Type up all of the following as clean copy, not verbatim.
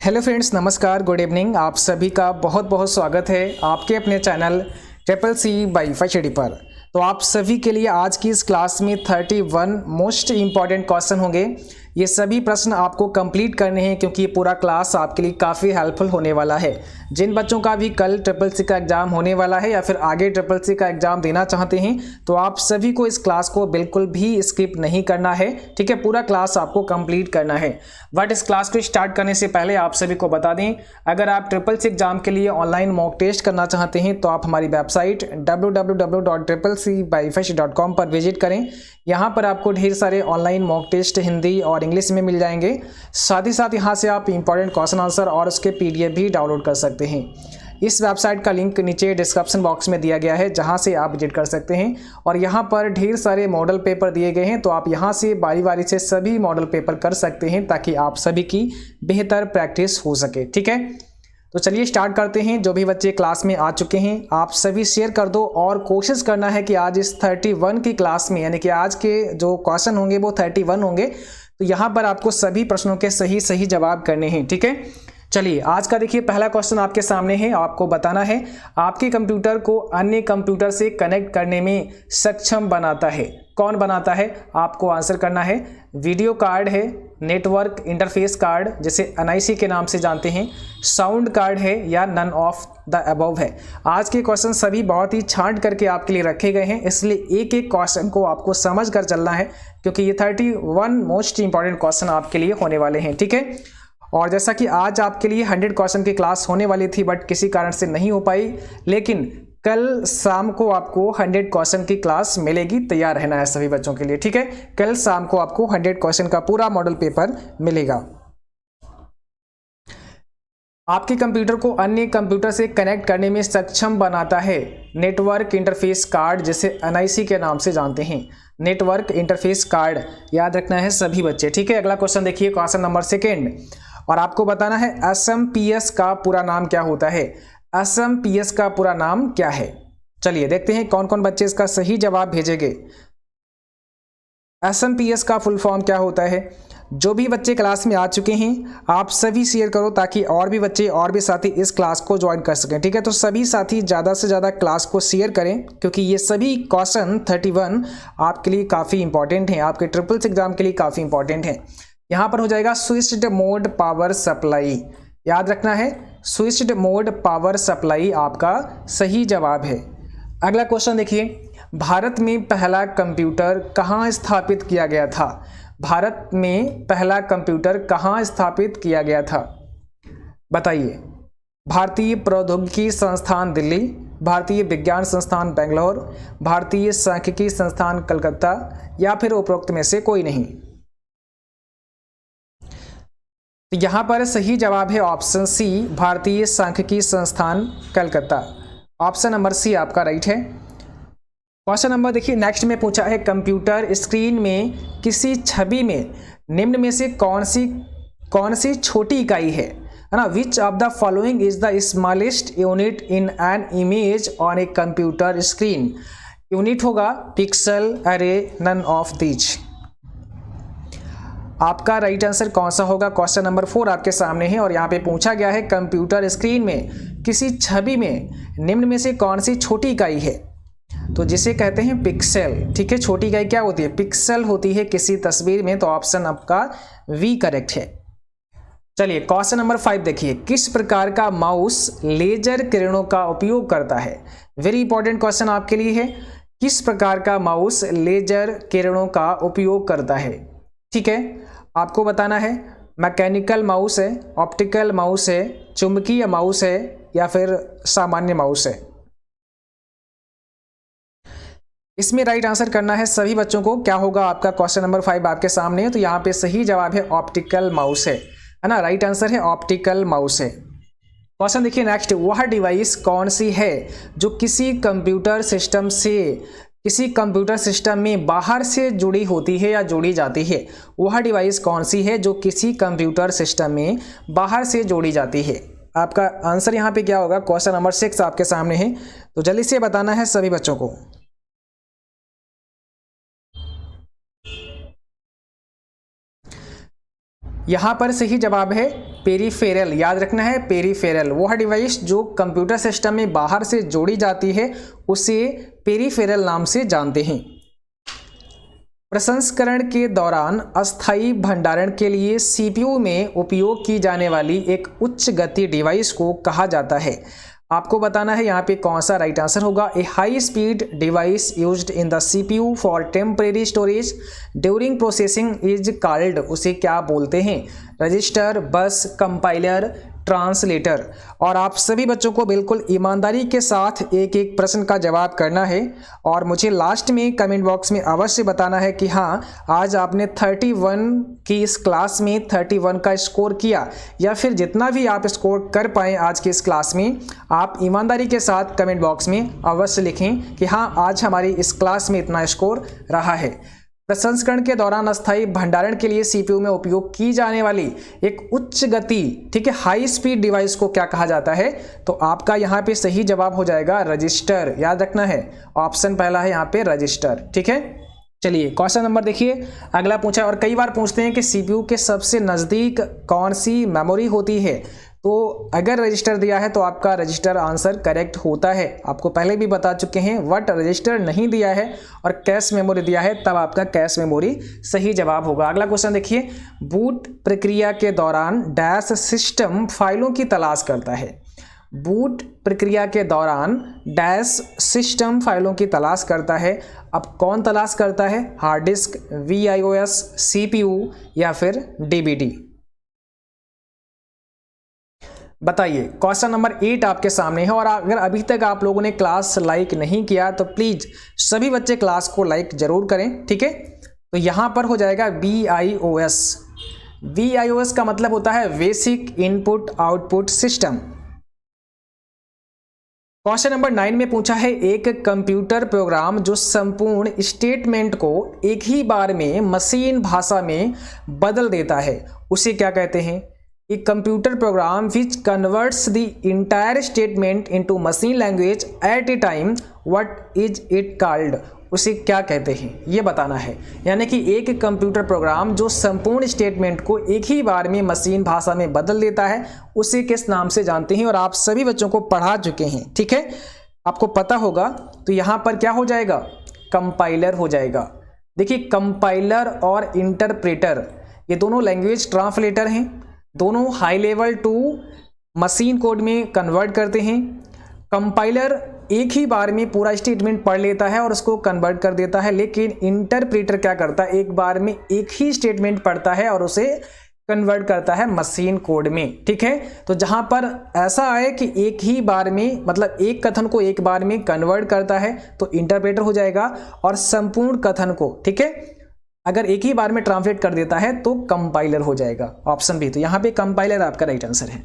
Hello friends, नमस्कार, good evening. आप सभी का बहुत बहुत स्वागत है आपके अपने चैनल ट्रिपल सी बाई फैशडी पर। तो आप सभी के लिए आज की इस क्लास में 31 मोस्ट इम्पॉर्टेंट क्वेश्चन होंगे। ये सभी प्रश्न आपको कंप्लीट करने हैं क्योंकि ये पूरा क्लास आपके लिए काफ़ी हेल्पफुल होने वाला है। जिन बच्चों का भी कल ट्रिपल सी का एग्जाम होने वाला है या फिर आगे ट्रिपल सी का एग्जाम देना चाहते हैं तो आप सभी को इस क्लास को बिल्कुल भी स्किप नहीं करना है। ठीक है, पूरा क्लास आपको कंप्लीट करना है। बट इस क्लास को स्टार्ट करने से पहले आप सभी को बता दें, अगर आप ट्रिपल सी एग्जाम के लिए ऑनलाइन मॉक टेस्ट करना चाहते हैं तो आप हमारी वेबसाइट www.triplec-byfesh.com पर विजिट करें। यहाँ पर आपको ढेर सारे ऑनलाइन मॉक टेस्ट हिंदी और इंग्लिश में मिल जाएंगे। साथ ही साथ यहाँ से आप इंपॉर्टेंट क्वेश्चन आंसर और उसके PDF भी डाउनलोड कर सकते हैं। इस वेबसाइट का लिंक नीचे डिस्क्रिप्शन बॉक्स में दिया गया है, जहां से आप विजिट कर सकते हैं। और यहां पर ढेर सारे मॉडल पेपर दिए गए हैं, तो आप यहां से बारी बारी से सभी मॉडल पेपर कर सकते हैं ताकि आप सभी की बेहतर प्रैक्टिस हो सके। ठीक है, तो चलिए स्टार्ट करते हैं। जो भी बच्चे क्लास में आ चुके हैं आप सभी शेयर कर दो और कोशिश करना है कि आज इस 31 की क्लास में, यानी कि आज के जो क्वेश्चन होंगे वो 31 होंगे, तो यहाँ पर आपको सभी प्रश्नों के सही जवाब करने हैं। ठीक है, चलिए आज का देखिए पहला क्वेश्चन आपके सामने है। आपको बताना है आपके कंप्यूटर को अन्य कंप्यूटर से कनेक्ट करने में सक्षम बनाता है। कौन बनाता है आपको आंसर करना है। वीडियो कार्ड है, नेटवर्क इंटरफेस कार्ड जिसे NIC के नाम से जानते हैं, साउंड कार्ड है या नन ऑफ द अबव है। आज के क्वेश्चन सभी बहुत ही छांट करके आपके लिए रखे गए हैं, इसलिए एक एक क्वेश्चन को आपको समझ कर चलना है क्योंकि ये 31 मोस्ट इंपॉर्टेंट क्वेश्चन आपके लिए होने वाले हैं। ठीक है, और जैसा कि आज आपके लिए 100 क्वेश्चन की क्लास होने वाली थी बट किसी कारण से नहीं हो पाई, लेकिन कल शाम को आपको 100 क्वेश्चन की क्लास मिलेगी। तैयार रहना है सभी बच्चों के लिए। ठीक है, कल शाम को आपको 100 क्वेश्चन का पूरा मॉडल पेपर मिलेगा। आपके कंप्यूटर को अन्य कंप्यूटर से कनेक्ट करने में सक्षम बनाता है नेटवर्क इंटरफेस कार्ड जिसे NIC के नाम से जानते हैं। नेटवर्क इंटरफेस कार्ड याद रखना है सभी बच्चे। ठीक है, अगला क्वेश्चन देखिए, क्वेश्चन नंबर 2 और आपको बताना है SMPS का पूरा नाम क्या होता है। SMPS का पूरा नाम क्या है। चलिए देखते हैं कौन कौन बच्चे इसका सही जवाब भेजेंगे। SMPS का फुल फॉर्म क्या होता है। जो भी बच्चे क्लास में आ चुके हैं आप सभी शेयर करो ताकि और भी बच्चे और भी साथी इस क्लास को ज्वाइन कर सकें। ठीक है, तो सभी साथी ज़्यादा से ज़्यादा क्लास को शेयर करें क्योंकि ये सभी क्वेश्चन 31 आपके लिए काफ़ी इंपॉर्टेंट हैं, आपके ट्रिपल सी एग्जाम के लिए काफ़ी इंपॉर्टेंट हैं। यहाँ पर हो जाएगा स्विच्ड मोड पावर सप्लाई। याद रखना है स्विच्ड मोड पावर सप्लाई आपका सही जवाब है। अगला क्वेश्चन देखिए, भारत में पहला कंप्यूटर कहाँ स्थापित किया गया था। भारत में पहला कंप्यूटर कहाँ स्थापित किया गया था बताइए। भारतीय प्रौद्योगिकी संस्थान दिल्ली, भारतीय विज्ञान संस्थान बेंगलोर, भारतीय सांख्यिकी संस्थान कलकत्ता या फिर उपरोक्त में से कोई नहीं। यहाँ पर सही जवाब है ऑप्शन सी, भारतीय सांख्यिकी संस्थान कलकत्ता। ऑप्शन नंबर सी आपका राइट है। क्वेश्चन नंबर देखिए नेक्स्ट में पूछा है कंप्यूटर स्क्रीन में किसी छवि में निम्न में से कौन सी छोटी इकाई है ना। विच of the following is the smallest unit in an image on a computer screen. Unit होगा पिक्सल, अरे, नन ऑफ दीज। आपका राइट आंसर कौन सा होगा। क्वेश्चन नंबर 4 आपके सामने है और यहाँ पे पूछा गया है कंप्यूटर स्क्रीन में किसी छवि में निम्न में से कौन सी छोटी इकाई है, तो जिसे कहते हैं पिक्सल। ठीक है, छोटी इकाई क्या होती है, पिक्सल होती है किसी तस्वीर में, तो ऑप्शन आपका V करेक्ट है। चलिए क्वेश्चन नंबर 5 देखिए, किस प्रकार का माउस लेजर किरणों का उपयोग करता है। वेरी इंपॉर्टेंट क्वेश्चन आपके लिए है, किस प्रकार का माउस लेजर किरणों का उपयोग करता है। ठीक है, आपको बताना है मैकेनिकल माउस है, ऑप्टिकल माउस है, चुंबकीय माउस है या फिर सामान्य माउस है। इसमें राइट आंसर करना है सभी बच्चों को। क्या होगा आपका क्वेश्चन नंबर 5 आपके सामने है, तो यहाँ पे सही जवाब है ऑप्टिकल माउस है ना। राइट आंसर है ऑप्टिकल माउस है। क्वेश्चन देखिए नेक्स्ट, वह डिवाइस कौन सी है जो किसी कंप्यूटर सिस्टम में बाहर से जुड़ी होती है या जोड़ी जाती है। वह डिवाइस कौन सी है जो किसी कंप्यूटर सिस्टम में बाहर से जोड़ी जाती है। आपका आंसर यहाँ पे क्या होगा। क्वेश्चन नंबर 6 आपके सामने है, तो जल्दी से बताना है सभी बच्चों को। यहाँ पर सही जवाब है पेरीफेरल। याद रखना है पेरीफेरल, वह डिवाइस जो कंप्यूटर सिस्टम में बाहर से जोड़ी जाती है उसे पेरीफेरल नाम से जानते हैं। प्रसंस्करण के दौरान अस्थायी भंडारण के लिए सीपीयू में उपयोग की जाने वाली एक उच्च गति डिवाइस को कहा जाता है। आपको बताना है यहाँ पे कौन सा राइट आंसर होगा। A high speed device used in the CPU for temporary storage during processing is called, उसे क्या बोलते हैं? रजिस्टर, बस, कंपाइलर, ट्रांसलेटर। और आप सभी बच्चों को बिल्कुल ईमानदारी के साथ एक एक प्रश्न का जवाब करना है और मुझे लास्ट में कमेंट बॉक्स में अवश्य बताना है कि हाँ आज आपने 31 की इस क्लास में 31 का स्कोर किया, या फिर जितना भी आप स्कोर कर पाएँ आज की इस क्लास में। आप ईमानदारी के साथ कमेंट बॉक्स में अवश्य लिखें कि हाँ आज हमारी इस क्लास में इतना स्कोर रहा है। प्रसंस्करण के दौरान अस्थायी भंडारण के लिए सीपीयू में उपयोग की जाने वाली एक उच्च गति, ठीक है, हाई स्पीड डिवाइस को क्या कहा जाता है? तो आपका यहाँ पे सही जवाब हो जाएगा रजिस्टर। याद रखना है ऑप्शन पहला है यहाँ पे रजिस्टर। ठीक है, चलिए क्वेश्चन नंबर देखिए अगला पूछा, और कई बार पूछते हैं कि सीपीयू के सबसे नज़दीक कौन सी मेमोरी होती है। तो अगर रजिस्टर दिया है तो आपका रजिस्टर आंसर करेक्ट होता है। आपको पहले भी बता चुके हैं, वट रजिस्टर नहीं दिया है और कैश मेमोरी दिया है तब आपका कैश मेमोरी सही जवाब होगा। अगला क्वेश्चन देखिए, बूट प्रक्रिया के दौरान डैश सिस्टम फाइलों की तलाश करता है। बूट प्रक्रिया के दौरान डैश सिस्टम फाइलों की तलाश करता है। अब कौन तलाश करता है? हार्ड डिस्क, VIOS, CPU या फिर DVD? बताइए। क्वेश्चन नंबर 8 आपके सामने है, और अगर अभी तक आप लोगों ने क्लास लाइक नहीं किया तो प्लीज़ सभी बच्चे क्लास को लाइक जरूर करें। ठीक है, तो यहाँ पर हो जाएगा VIOS। VIOS का मतलब होता है basic input output system. Question number 9 में पूछा है, एक कंप्यूटर प्रोग्राम जो संपूर्ण स्टेटमेंट को एक ही बार में मशीन भाषा में बदल देता है उसे क्या कहते हैं? A computer program which converts the entire statement into machine language at a time, what is it called? उसे क्या कहते हैं ये बताना है। यानी कि एक कंप्यूटर प्रोग्राम जो संपूर्ण स्टेटमेंट को एक ही बार में मशीन भाषा में बदल देता है उसे किस नाम से जानते हैं? और आप सभी बच्चों को पढ़ा चुके हैं, ठीक है, आपको पता होगा। तो यहाँ पर क्या हो जाएगा? कंपाइलर हो जाएगा। देखिए कंपाइलर और इंटरप्रेटर ये दोनों लैंग्वेज ट्रांसलेटर हैं, दोनों high level to machine code में कन्वर्ट करते हैं। कंपाइलर एक ही बार में पूरा स्टेटमेंट पढ़ लेता है और उसको कन्वर्ट कर देता है, लेकिन इंटरप्रेटर क्या करता है? एक बार में एक ही स्टेटमेंट पढ़ता है और उसे कन्वर्ट करता है मशीन कोड में। ठीक है, तो जहां पर ऐसा आए कि एक ही बार में, मतलब एक कथन को एक बार में कन्वर्ट करता है तो इंटरप्रेटर हो जाएगा, और संपूर्ण कथन को, ठीक है, अगर एक ही बार में ट्रांसलेट कर देता है तो कंपाइलर हो जाएगा। ऑप्शन बी, तो यहां पे कंपाइलर आपका राइट आंसर है।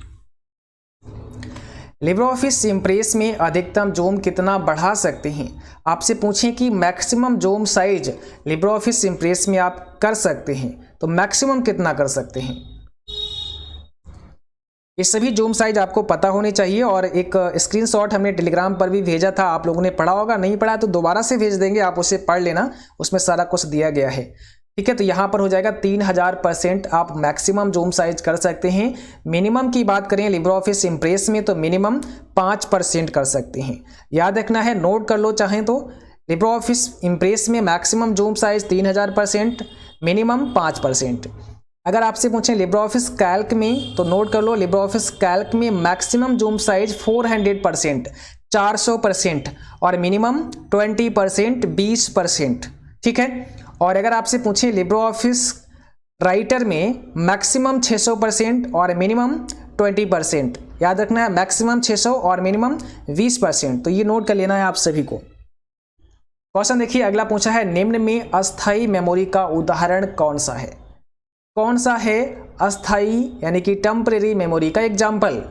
लिब्रे ऑफिस इम्प्रेस में अधिकतम जूम कितना बढ़ा सकते हैं? आपसे पूछें कि maximum zoom size Libre office impress में आप कर सकते हैं, तो मैक्सिमम कितना कर सकते हैं? ये सभी जूम साइज आपको पता होने चाहिए, और एक स्क्रीनशॉट हमने टेलीग्राम पर भी भेजा था, आप लोगों ने पढ़ा होगा, नहीं पढ़ा तो दोबारा से भेज देंगे, आप उसे पढ़ लेना, उसमें सारा कुछ दिया गया है। ठीक है, तो यहाँ पर हो जाएगा 3000% आप मैक्सिमम जूम साइज कर सकते हैं। मिनिमम की बात करें लिब्रे ऑफिस इम्प्रेस में तो मिनिमम 5% कर सकते हैं। याद रखना है, नोट कर लो चाहें तो, लिब्रे ऑफिस इम्प्रेस में मैक्सिमम जूम साइज 3000%, मिनिमम 5%। अगर आपसे पूछें लिब्रे ऑफिस कैल्क में तो नोट कर लो, लिब्रे ऑफिस कैल्क में मैक्सिमम जूम साइज 400%, 400%, और मिनिमम 20%, 20%। ठीक है, और अगर आपसे पूछें लिब्रे ऑफिस राइटर में मैक्सिमम 600% और मिनिमम 20%। याद रखना है, मैक्सिमम 600 और मिनिमम 20%, तो ये नोट कर लेना है आप सभी को। क्वेश्चन देखिए अगला पूछा है, निम्न में अस्थायी मेमोरी का उदाहरण कौन सा है? कौन सा है अस्थायी यानी कि टेम्परेरी मेमोरी का एग्जाम्पल?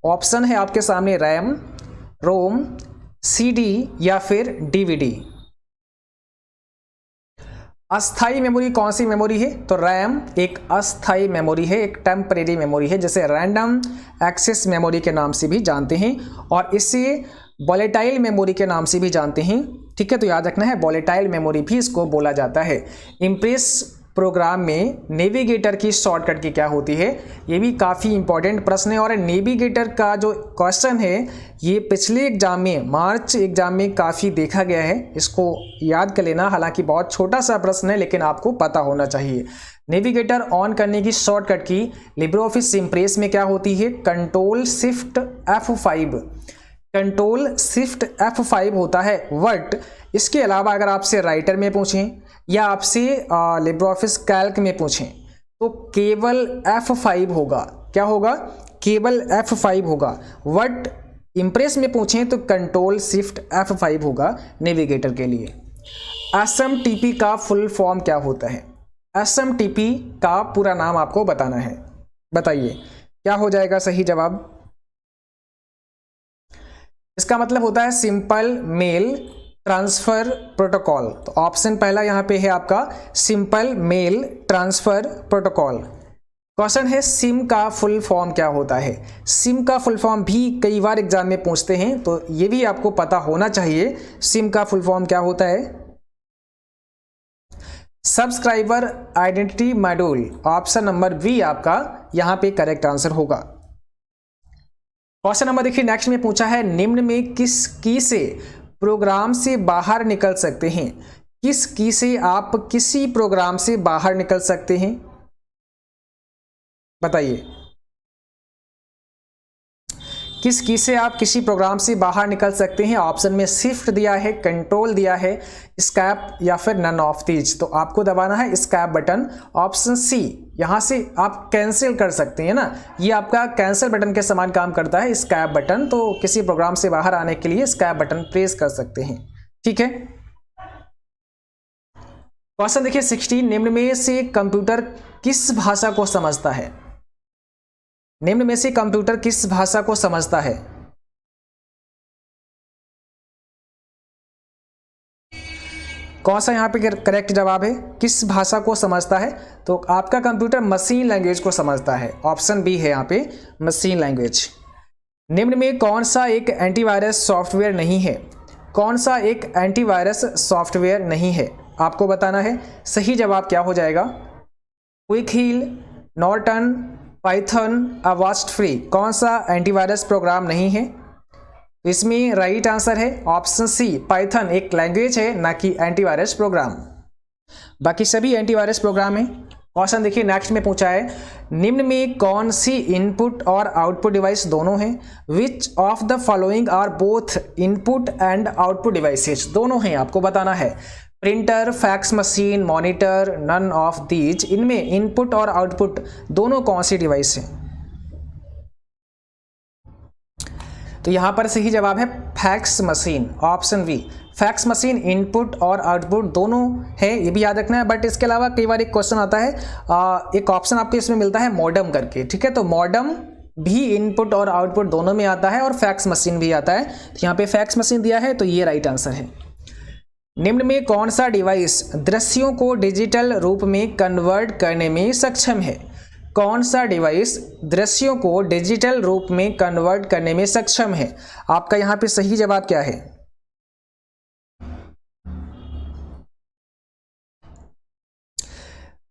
ऑप्शन है आपके सामने रैम, रोम, CD या फिर DVD। अस्थायी मेमोरी कौन सी मेमोरी है? तो रैम एक अस्थायी मेमोरी है, एक टेम्परेरी मेमोरी है, जैसे रैंडम एक्सेस मेमोरी के नाम से भी जानते हैं, और इसे वॉलेटाइल मेमोरी के नाम से भी जानते हैं। ठीक है, तो याद रखना है वॉलेटाइल मेमोरी भी इसको बोला जाता है। इम्प्रेस प्रोग्राम में नेविगेटर की शॉर्टकट की क्या होती है? ये भी काफ़ी इंपॉर्टेंट प्रश्न है और नेविगेटर का जो क्वेश्चन है ये पिछले एग्जाम में, मार्च एग्जाम में काफ़ी देखा गया है। इसको याद कर लेना, हालांकि बहुत छोटा सा प्रश्न है लेकिन आपको पता होना चाहिए। नेविगेटर ऑन करने की शॉर्टकट की लिब्रे ऑफिस इम्प्रेस में क्या होती है? Control shift F5। Control shift F5 होता है। बट इसके अलावा अगर आपसे राइटर में पूछें या आपसे लिब्रे ऑफिस कैल्क में पूछें तो केवल F5 होगा। क्या होगा? केवल F5 होगा। बट इम्प्रेस में पूछें तो कंट्रोल शिफ्ट F5 होगा नेविगेटर के लिए। SMTP का फुल फॉर्म क्या होता है? SMTP का पूरा नाम आपको बताना है। बताइए क्या हो जाएगा सही जवाब? इसका मतलब होता है सिंपल मेल ट्रांसफर प्रोटोकॉल। तो ऑप्शन पहला यहाँ पे है आपका simple mail transfer protocol. Question है सिम का फुल फॉर्म क्या होता है? सिम का फुल फॉर्म भी कई बार एग्जाम में पूछते हैं तो ये भी आपको पता होना चाहिए। सिम का फुल फॉर्म क्या होता है? Subscriber identity module. Option number B आपका यहां पे करेक्ट आंसर होगा। क्वेश्चन नंबर देखिए नेक्स्ट में पूछा है निम्न में किस की से प्रोग्राम से बाहर निकल सकते हैं? किस की से आप किसी प्रोग्राम से बाहर निकल सकते हैं? बताइए किस की से आप किसी प्रोग्राम से बाहर निकल सकते हैं? ऑप्शन में शिफ्ट दिया है, कंट्रोल दिया है, स्कैप या फिर नन ऑफ दीज। तो आपको दबाना है स्कैप बटन। ऑप्शन सी, यहां से आप कैंसिल कर सकते हैं ना, ये आपका कैंसिल बटन के समान काम करता है स्कैप बटन। तो किसी प्रोग्राम से बाहर आने के लिए स्कैप बटन प्रेस कर सकते हैं। ठीक है, क्वेश्चन देखिए 16, निम्न में से कंप्यूटर किस भाषा को समझता है? निम्न में से कंप्यूटर किस भाषा को समझता है? कौन सा यहां पे करेक्ट जवाब है? किस भाषा को समझता है? तो आपका कंप्यूटर मशीन लैंग्वेज को समझता है। ऑप्शन बी है यहां पे मशीन लैंग्वेज। निम्न में कौन सा एक एंटीवायरस सॉफ्टवेयर नहीं है? कौन सा एक एंटीवायरस सॉफ्टवेयर नहीं है आपको बताना है। सही जवाब क्या हो जाएगा? Quick Heal, Norton, Python, Avast free. कौन सा एंटीवायरस प्रोग्राम नहीं है? इसमें राइट आंसर है ऑप्शन सी, पाइथन एक लैंग्वेज है ना कि एंटीवायरस प्रोग्राम। बाकी सभी एंटीवायरस प्रोग्राम है। क्वेश्चन देखिए नेक्स्ट में पूछा है निम्न में कौन सी इनपुट और आउटपुट डिवाइस दोनों हैं? Which of the following are both input and output devices. दोनों हैं, आपको बताना है। Printer, fax machine, monitor, none of these. इनमें इनपुट और आउटपुट दोनों कौन सी डिवाइस हैं? तो यहां पर सही जवाब है fax machine, option B. Fax machine input और आउटपुट दोनों है, ये भी याद रखना है। बट इसके अलावा कई बार एक क्वेश्चन आता है, एक ऑप्शन आपको इसमें मिलता है मॉडम करके। ठीक है, तो मॉडम भी इनपुट और आउटपुट दोनों में आता है और फैक्स मशीन भी आता है। तो यहाँ पे फैक्स मशीन दिया है तो ये राइट आंसर है। निम्न में कौन सा डिवाइस दृश्यों को डिजिटल रूप में कन्वर्ट करने में सक्षम है? कौन सा डिवाइस दृश्यों को डिजिटल रूप में कन्वर्ट करने में सक्षम है? आपका यहां पे सही जवाब क्या है?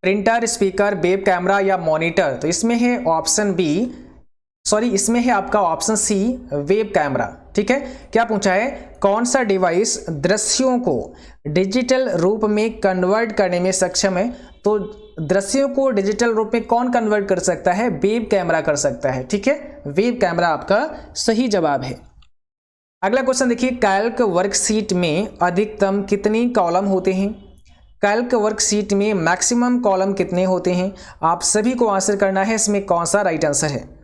प्रिंटर, स्पीकर, वेब कैमरा या मॉनिटर। तो इसमें है ऑप्शन बी, सॉरी इसमें है आपका ऑप्शन सी, वेब कैमरा। ठीक है, क्या पूछा है? कौन सा डिवाइस दृश्यों को डिजिटल रूप में कन्वर्ट करने में सक्षम है? तो दृश्यों को डिजिटल रूप में कौन कन्वर्ट कर सकता है? वेब कैमरा कर सकता है। ठीक है, वेब कैमरा आपका सही जवाब है। अगला क्वेश्चन देखिए, कैल्क वर्कशीट में अधिकतम कितनी कॉलम होते हैं? कैल्क वर्कशीट में मैक्सिमम कॉलम कितने होते हैं? आप सभी को आंसर करना है, इसमें कौन सा राइट आंसर है।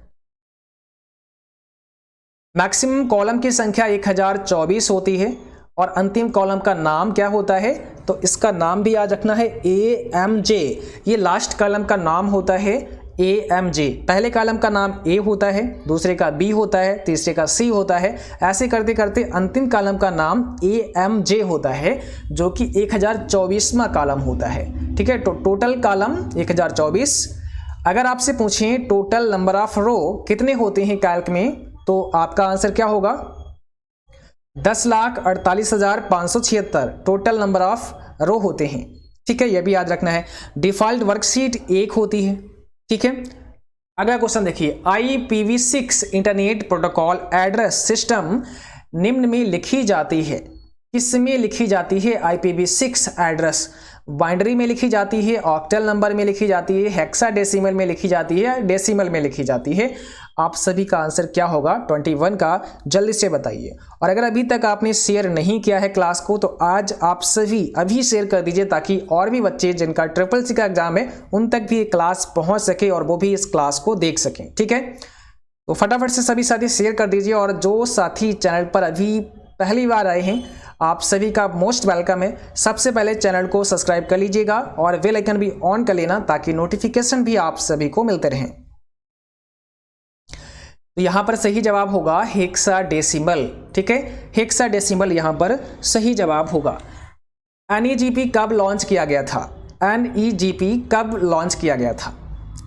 मैक्सिमम कॉलम की संख्या 1024 होती है और अंतिम कॉलम का नाम क्या होता है? तो इसका नाम भी याद रखना है AMJ। ये लास्ट कॉलम का नाम होता है AMJ। पहले कॉलम का नाम A होता है, दूसरे का B होता है, तीसरे का C होता है। ऐसे करते करते अंतिम कॉलम का नाम AMJ होता है जो कि 1024वां कॉलम होता है। ठीक है, तो टोटल कॉलम 1024। अगर आपसे पूछें टोटल नंबर ऑफ रो कितने होते हैं कैल्क में, तो आपका आंसर क्या होगा? 10,48,576 टोटल नंबर ऑफ रो होते हैं। ठीक है, ये भी याद रखना है। डिफॉल्ट वर्कशीट एक होती है। ठीक है, अगला क्वेश्चन देखिए, IPv6 internet protocol address system निम्न में लिखी जाती है, किसमें लिखी जाती है? IPv6 एड्रेस बाइनरी में लिखी जाती है, ऑक्टल नंबर में लिखी जाती है, हेक्साडेसिमल में लिखी जाती है, डेसिमल में लिखी जाती है? आप सभी का आंसर क्या होगा 21 का, जल्दी से बताइए। और अगर अभी तक आपने शेयर नहीं किया है क्लास को तो आज आप सभी अभी शेयर कर दीजिए, ताकि और भी बच्चे जिनका SSC का एग्जाम है उन तक भी ये क्लास पहुंच सके और वो भी इस क्लास को देख सकें। ठीक है, तो फटाफट से सभी साथी शेयर कर दीजिए। और जो साथी चैनल पर अभी पहली बार आए हैं, आप सभी का मोस्ट वेलकम है। सबसे पहले चैनल को सब्सक्राइब कर लीजिएगा और बेल आइकन भी ऑन कर लेना, ताकि नोटिफिकेशन भी आप सभी को मिलते रहें। तो यहां पर सही जवाब होगा हेक्साडेसिमल। ठीक है, हेक्साडेसिमल यहां पर सही जवाब होगा। NEGP कब लॉन्च किया गया था? NEGP कब लॉन्च किया गया था?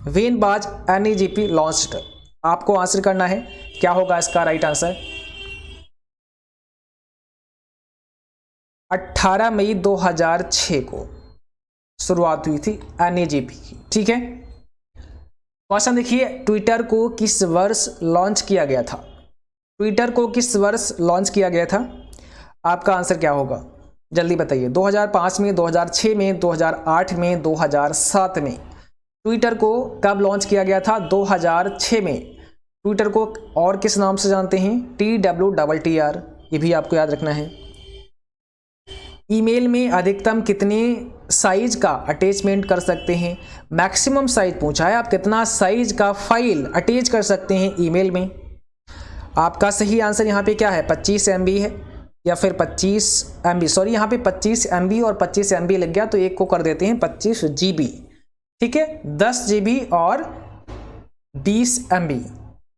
When was NEGP launched? आपको आंसर करना है, क्या होगा इसका राइट आंसर? 18 मई 2006 को शुरुआत हुई थी NEGP की। ठीक है, क्वेश्चन देखिए, ट्विटर को किस वर्ष लॉन्च किया गया था? ट्विटर को किस वर्ष लॉन्च किया गया था? आपका आंसर क्या होगा, जल्दी बताइए। 2005 में, 2006 में, 2008 में, 2007 में? ट्विटर को कब लॉन्च किया गया था? 2006 में। ट्विटर को और किस नाम से जानते हैं? TWTTR, ये भी आपको याद रखना है। ईमेल में अधिकतम कितने साइज का अटैचमेंट कर सकते हैं? मैक्सिमम साइज पूछा है, आप कितना साइज का फाइल अटैच कर सकते हैं ईमेल में? आपका सही आंसर यहाँ पे क्या है? 25 MB है या फिर 25 MB, सॉरी यहाँ पे 25 MB और 25 MB लग गया, तो एक को कर देते हैं 25 GB। ठीक है, 10 GB और 20 MB,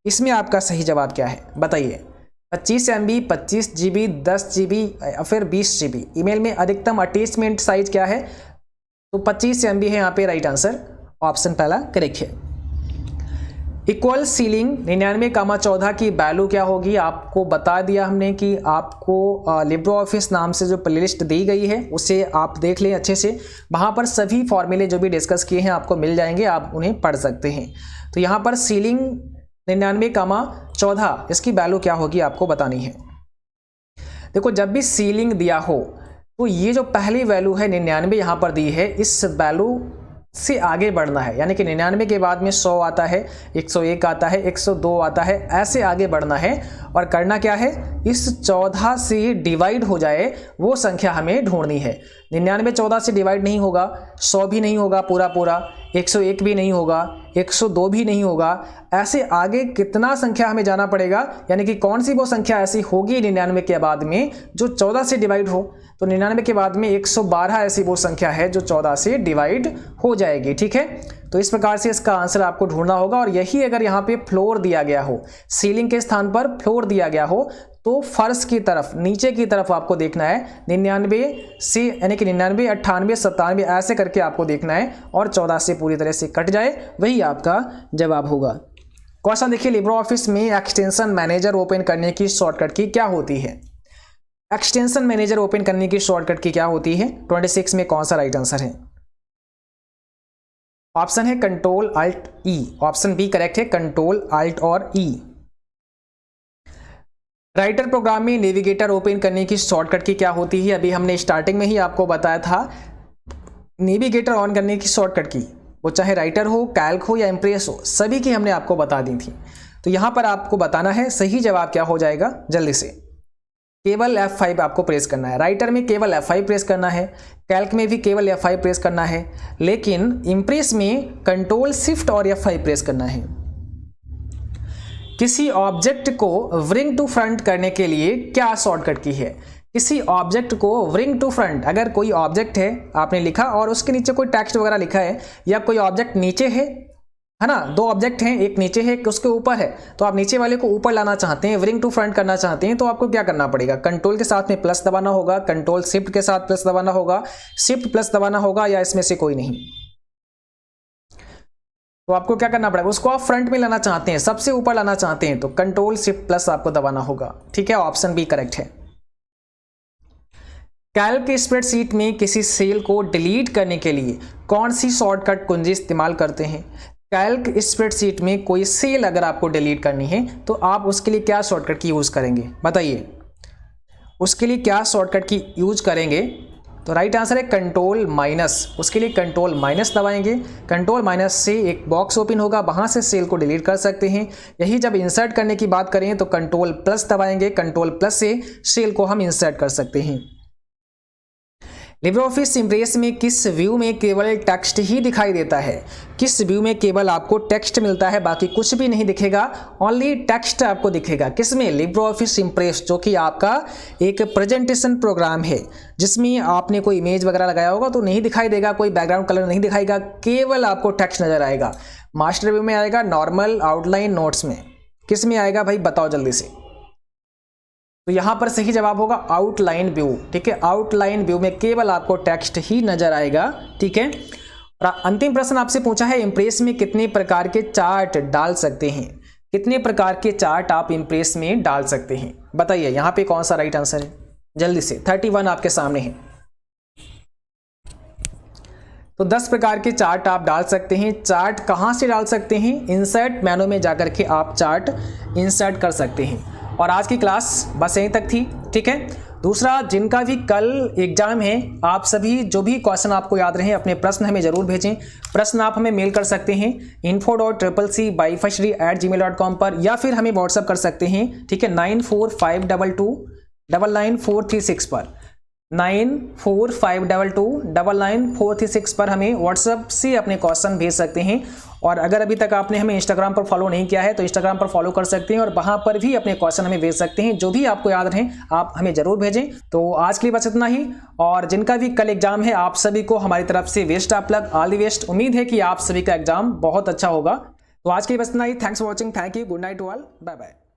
इसमें आपका सही जवाब क्या है बताइए? 25 MB, 25 GB, 10 GB या फिर 20 GB? ईमेल में अधिकतम अटैचमेंट साइज क्या है? तो 25 MB है यहाँ पे राइट आंसर, ऑप्शन पहला करेक्ट है। इक्वल सीलिंग 99,14 की वैल्यू क्या होगी? आपको बता दिया हमने कि आपको लिब्रो ऑफिस नाम से जो प्लेलिस्ट दी गई है उसे आप देख लें अच्छे से, वहाँ पर सभी फॉर्मूले जो भी डिस्कस किए हैं आपको मिल जाएंगे, आप उन्हें पढ़ सकते हैं। तो यहाँ पर सीलिंग 99,14 इसकी वैल्यू क्या होगी आपको बतानी है। देखो, जब भी सीलिंग दिया हो तो ये जो पहली वैल्यू है 99 यहाँ पर दी है, इस वैल्यू से आगे बढ़ना है, यानी कि 99 के बाद में 100 आता है, 101 आता है, 102 आता है, ऐसे आगे बढ़ना है। और करना क्या है, इस 14 से डिवाइड हो जाए वो संख्या हमें ढूंढनी है। 99 14 से डिवाइड नहीं होगा, 100 भी नहीं होगा पूरा पूरा, 101 भी नहीं होगा, 102 भी नहीं होगा, ऐसे आगे कितना संख्या हमें जाना पड़ेगा, यानी कि कौन सी वो संख्या ऐसी होगी 99 के बाद में जो 14 से डिवाइड हो? तो 99 के बाद में 112 ऐसी वो संख्या है जो 14 से डिवाइड हो जाएगी। ठीक है, तो इस प्रकार से इसका आंसर आपको ढूंढना होगा। और यही अगर यहाँ पे फ्लोर दिया गया हो, सीलिंग के स्थान पर फ्लोर दिया गया हो, तो फर्श की तरफ, नीचे की तरफ आपको देखना है 99 से, यानी कि 99, 98, 97 ऐसे करके आपको देखना है, और 14 से पूरी तरह से कट जाए, वही आपका जवाब होगा। क्वेश्चन देखिए, लिब्रो ऑफिस में एक्सटेंशन मैनेजर ओपन करने की शॉर्टकट की क्या होती है? एक्सटेंशन मैनेजर ओपन करने की शॉर्टकट की क्या होती है? 26 में कौन सा राइट आंसर है? ऑप्शन है कंट्रोल अल्ट ई, ऑप्शन बी करेक्ट है, कंट्रोल अल्ट और ई। राइटर प्रोग्राम में नेविगेटर ओपन करने की शॉर्टकट की क्या होती है? अभी हमने स्टार्टिंग में ही आपको बताया था, नेविगेटर ऑन करने की शॉर्टकट की, वो चाहे राइटर हो, कैल्क हो या इम्प्रेस हो, सभी की हमने आपको बता दी थी। तो यहां पर आपको बताना है सही जवाब क्या हो जाएगा, जल्दी से। केवल F5 आपको प्रेस करना है, राइटर में केवल F5 प्रेस करना है, कैल्क में भी केवल F5 प्रेस करना है, लेकिन इम्प्रेस में कंट्रोल शिफ्ट और F5 प्रेस करना है। किसी ऑब्जेक्ट को व्रिंग टू फ्रंट करने के लिए क्या शॉर्टकट की है? किसी ऑब्जेक्ट को व्रिंग टू फ्रंट, अगर कोई ऑब्जेक्ट है आपने लिखा और उसके नीचे कोई टेक्स्ट वगैरह लिखा है, या कोई ऑब्जेक्ट नीचे है ना, दो ऑब्जेक्ट हैं, एक नीचे है एक उसके ऊपर है, तो आप नीचे वाले को ऊपर लाना चाहते हैं, व्रिंग टू फ्रंट करना चाहते हैं, तो आपको क्या करना पड़ेगा? कंट्रोल के साथ में प्लस दबाना होगा, कंट्रोल शिफ्ट के साथ प्लस दबाना होगा, शिफ्ट प्लस दबाना होगा, या इसमें से कोई नहीं। तो आपको क्या करना पड़ेगा? उसको आप फ्रंट में लाना चाहते हैं, सबसे ऊपर लाना चाहते हैं, तो कंट्रोल शिफ्ट प्लस आपको दबाना होगा। ठीक है, ऑप्शन बी करेक्ट है। कैल्क स्प्रेडशीट में किसी सेल को डिलीट करने के लिए कौन सी शॉर्टकट कुंजी इस्तेमाल करते हैं? कैल्क स्प्रेडशीट में कोई सेल अगर आपको डिलीट करनी है तो आप उसके लिए क्या शॉर्टकट की यूज़ करेंगे? बताइए, उसके लिए क्या शॉर्टकट की यूज करेंगे? तो राइट आंसर है कंट्रोल माइनस। उसके लिए कंट्रोल माइनस दबाएंगे। कंट्रोल माइनस से एक बॉक्स ओपन होगा, वहाँ से सेल को डिलीट कर सकते हैं। यही जब इंसर्ट करने की बात करें तो कंट्रोल प्लस दबाएंगे। कंट्रोल प्लस से सेल को हम इंसर्ट कर सकते हैं। लिब्रियोफिस इम्प्रेस में किस व्यू में केवल टेक्स्ट ही दिखाई देता है? किस व्यू में केवल आपको टेक्स्ट मिलता है, बाकी कुछ भी नहीं दिखेगा, ओनली टेक्स्ट आपको दिखेगा? किसमें? लिब्रियोफिस इम्प्रेस, जो कि आपका एक प्रेजेंटेशन प्रोग्राम है जिसमें आपने कोई इमेज वगैरह लगाया होगा तो नहीं दिखाई देगा, कोई बैकग्राउंड कलर नहीं दिखाएगा, केवल आपको टेक्स्ट नजर आएगा। मास्टर व्यू में आएगा, नॉर्मल, आउटलाइन, नोट्स में, किस में आएगा भाई बताओ जल्दी से? तो यहां पर सही जवाब होगा आउटलाइन व्यू। ठीक है, आउटलाइन व्यू में केवल आपको टेक्स्ट ही नजर आएगा। ठीक है, और अंतिम प्रश्न आपसे पूछा है इम्प्रेस में कितने प्रकार के चार्ट डाल सकते हैं? कितने प्रकार के चार्ट आप इम्प्रेस में डाल सकते हैं? बताइए यहां पे कौन सा राइट आंसर है? जल्दी से, 31 आपके सामने है। तो 10 प्रकार के चार्ट आप डाल सकते हैं। चार्ट कहां से डाल सकते हैं? इंसर्ट मेनू में जाकर के आप चार्ट इंसर्ट कर सकते हैं। और आज की क्लास बस यहीं तक थी। ठीक है, दूसरा, जिनका भी कल एग्जाम है, आप सभी जो भी क्वेश्चन आपको याद रहे अपने प्रश्न हमें जरूर भेजें। प्रश्न आप हमें मेल कर सकते हैं info.cccbyfirstdegree@gmail.com पर, या फिर हमें व्हाट्सअप कर सकते हैं। ठीक है, 9452299436 पर, 9452299436 पर हमें व्हाट्सएप से अपने क्वेश्चन भेज सकते हैं। और अगर अभी तक आपने हमें इंस्टाग्राम पर फॉलो नहीं किया है तो इंस्टाग्राम पर फॉलो कर सकते हैं और वहां पर भी अपने क्वेश्चन हमें भेज सकते हैं। जो भी आपको याद रहे आप हमें जरूर भेजें। तो आज के लिए बस इतना ही, और जिनका भी कल एग्जाम है आप सभी को हमारी तरफ से best of luck, all the best. उम्मीद है कि आप सभी का एग्जाम बहुत अच्छा होगा। तो आज के लिए बस इतना ही। Thanks for watching, thank you, good night to all, bye bye.